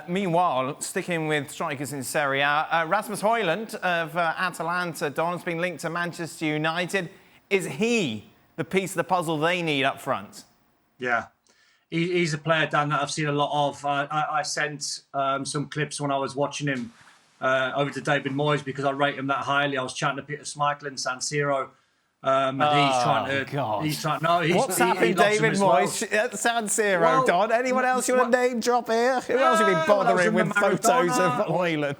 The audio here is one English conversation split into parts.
Meanwhile, sticking with strikers in Serie A, Rasmus Hojlund of Atalanta, Don, has been linked to Manchester United. Is he the piece of the puzzle they need up front? Yeah, he's a player, Dan, that I've seen a lot of. I sent some clips when I was watching him over to David Moyes because I rate him that highly. I was chatting to Peter Schmeichel in San Siro. He's trying. No, what's happening, David Moyes at San Siro, Don? Anyone else you want to name drop here? Who else have you been bothering with photos of Hojlund?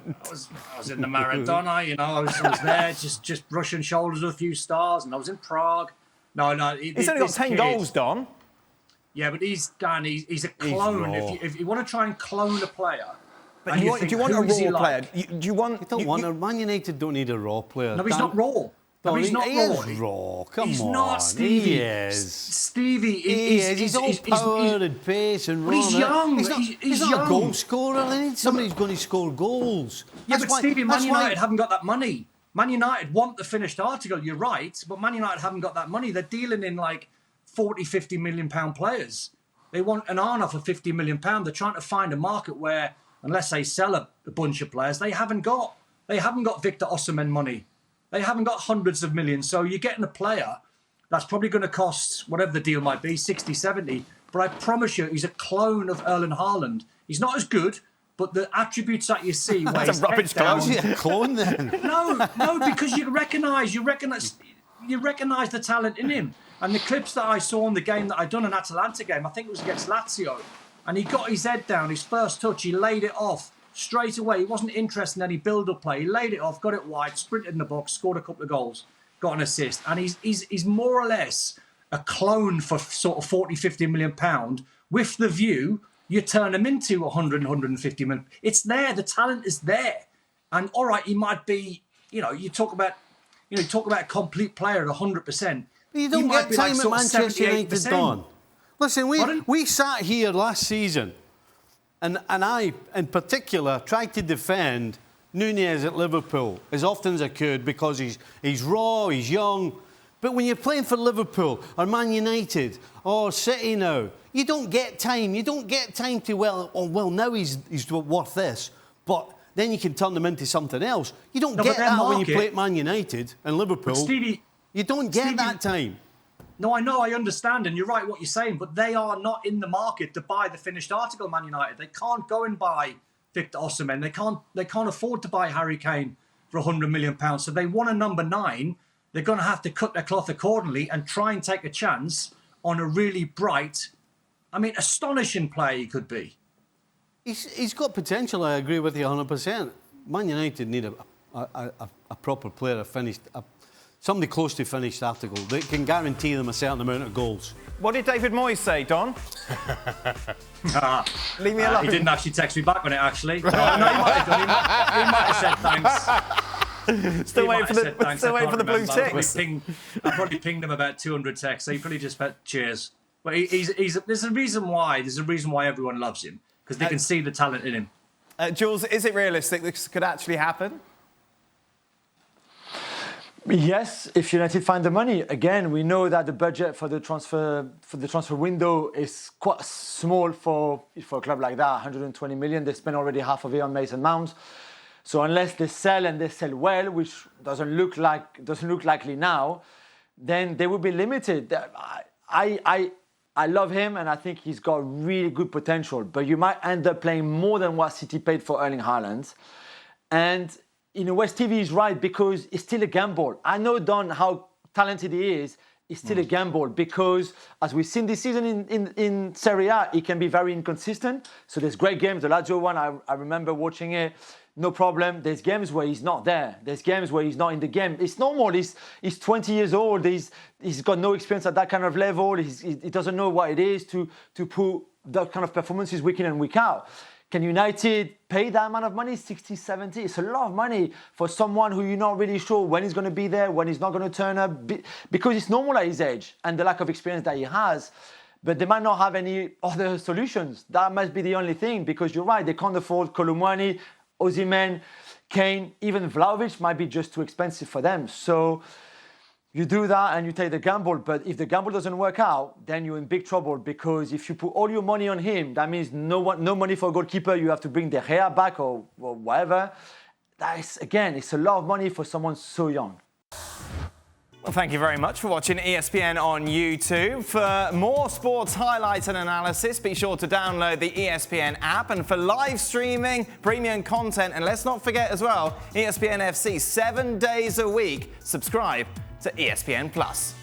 I was in the Maradona, I was there, just brushing shoulders with a few stars, and I was in Prague. No, he's only got 10 goals, Don. Yeah, but he's a clone. If you want to try and clone a player. But do you want a raw player? Do you want? Man United don't need a raw player. No, he's not raw. No, he's not raw. He is raw. Come on. He's not Stevie. He is. Stevie is. He's all power and pace and raw. He's young. He's not a goal scorer. They need somebody who's going to score goals. Yeah, but Stevie, Man United haven't got that money. Man United want the finished article, you're right, but Man United haven't got that money. They're dealing in like 40, 50 million pound players. They want an Arnold for 50 million pound. They're trying to find a market where, unless they sell a bunch of players, they haven't got Victor Osimhen money. They haven't got hundreds of millions. So you're getting a player that's probably going to cost, whatever the deal might be, 60, 70. But I promise you, he's a clone of Erling Haaland. He's not as good, but the attributes that you see where that's he's a rubbish clone then. No, because you recognise the talent in him. And the clips that I saw in the game that I done, an Atalanta game, I think it was against Lazio, and he got his head down, his first touch, he laid it off straight away. He wasn't interested in any build-up play. He laid it off, got it wide, sprinted in the box, scored a couple of goals, got an assist. And he's more or less a clone for sort of 40, 50 million pound with the view you turn him into 100, 150 million. It's there. The talent is there. And all right, he might be, you talk about a complete player at 100%. You don't get time at Manchester United, Don. Listen, we sat here last season, and I, in particular, tried to defend Nunez at Liverpool as often as I could because he's raw, he's young. But when you're playing for Liverpool or Man United or City now, you don't get time. You don't get time to, now he's worth this. But then you can turn them into something else. You don't get that when you play at Man United and Liverpool. Stevie, you don't get that time. No, I know, I understand, and you're right what you're saying, but they are not in the market to buy the finished article, Man United. They can't go and buy Victor Osimhen. They can't afford to buy Harry Kane for £100 million. So they want a number 9. They're going to have to cut their cloth accordingly and try and take a chance on a really bright, astonishing player he could be. He's got potential, I agree with you 100%. Man United need a proper player, somebody close to finished article that can guarantee them a certain amount of goals. What did David Moyes say, Don? Leave me alone. He didn't actually text me back on it, actually. No, he might have done. He might have said thanks. Still waiting for the blue ticks. I probably pinged him about 200 texts, so he probably just put cheers. But there's a reason why everyone loves him, because they can see the talent in him. Jules, is it realistic this could actually happen? Yes, if United find the money. Again, we know that the budget for the transfer window is quite small for a club like that. 120 million. They spent already half of it on Mason Mount. So unless they sell and they sell well, which doesn't look likely now, then they will be limited. I love him and I think he's got really good potential. But you might end up playing more than what City paid for Erling Haaland. And in a way, Stevie is right because it's still a gamble. I know, Don, how talented he is. It's still a gamble because, as we've seen this season in Serie A, he can be very inconsistent. So there's great games. The Lazio one, I remember watching it. No problem. There's games where he's not there. There's games where he's not in the game. It's normal. He's 20 years old. He's got no experience at that kind of level. He doesn't know what it is to put that kind of performances week in and week out. Can United pay that amount of money, 60, 70? It's a lot of money for someone who you're not really sure when he's going to be there, when he's not going to turn up, because it's normal at his age and the lack of experience that he has. But they might not have any other solutions. That must be the only thing, because you're right, they can't afford Kolumwani, Osimhen, Kane, even Vlahovic might be just too expensive for them. So you do that and you take the gamble. But if the gamble doesn't work out, then you're in big trouble, because if you put all your money on him, that means no money for a goalkeeper. You have to bring De Gea back or whatever. That is, again, it's a lot of money for someone so young. Well, thank you very much for watching ESPN on YouTube. For more sports highlights and analysis, be sure to download the ESPN app. And for live streaming, premium content, and let's not forget as well, ESPN FC 7 days a week. Subscribe to ESPN Plus.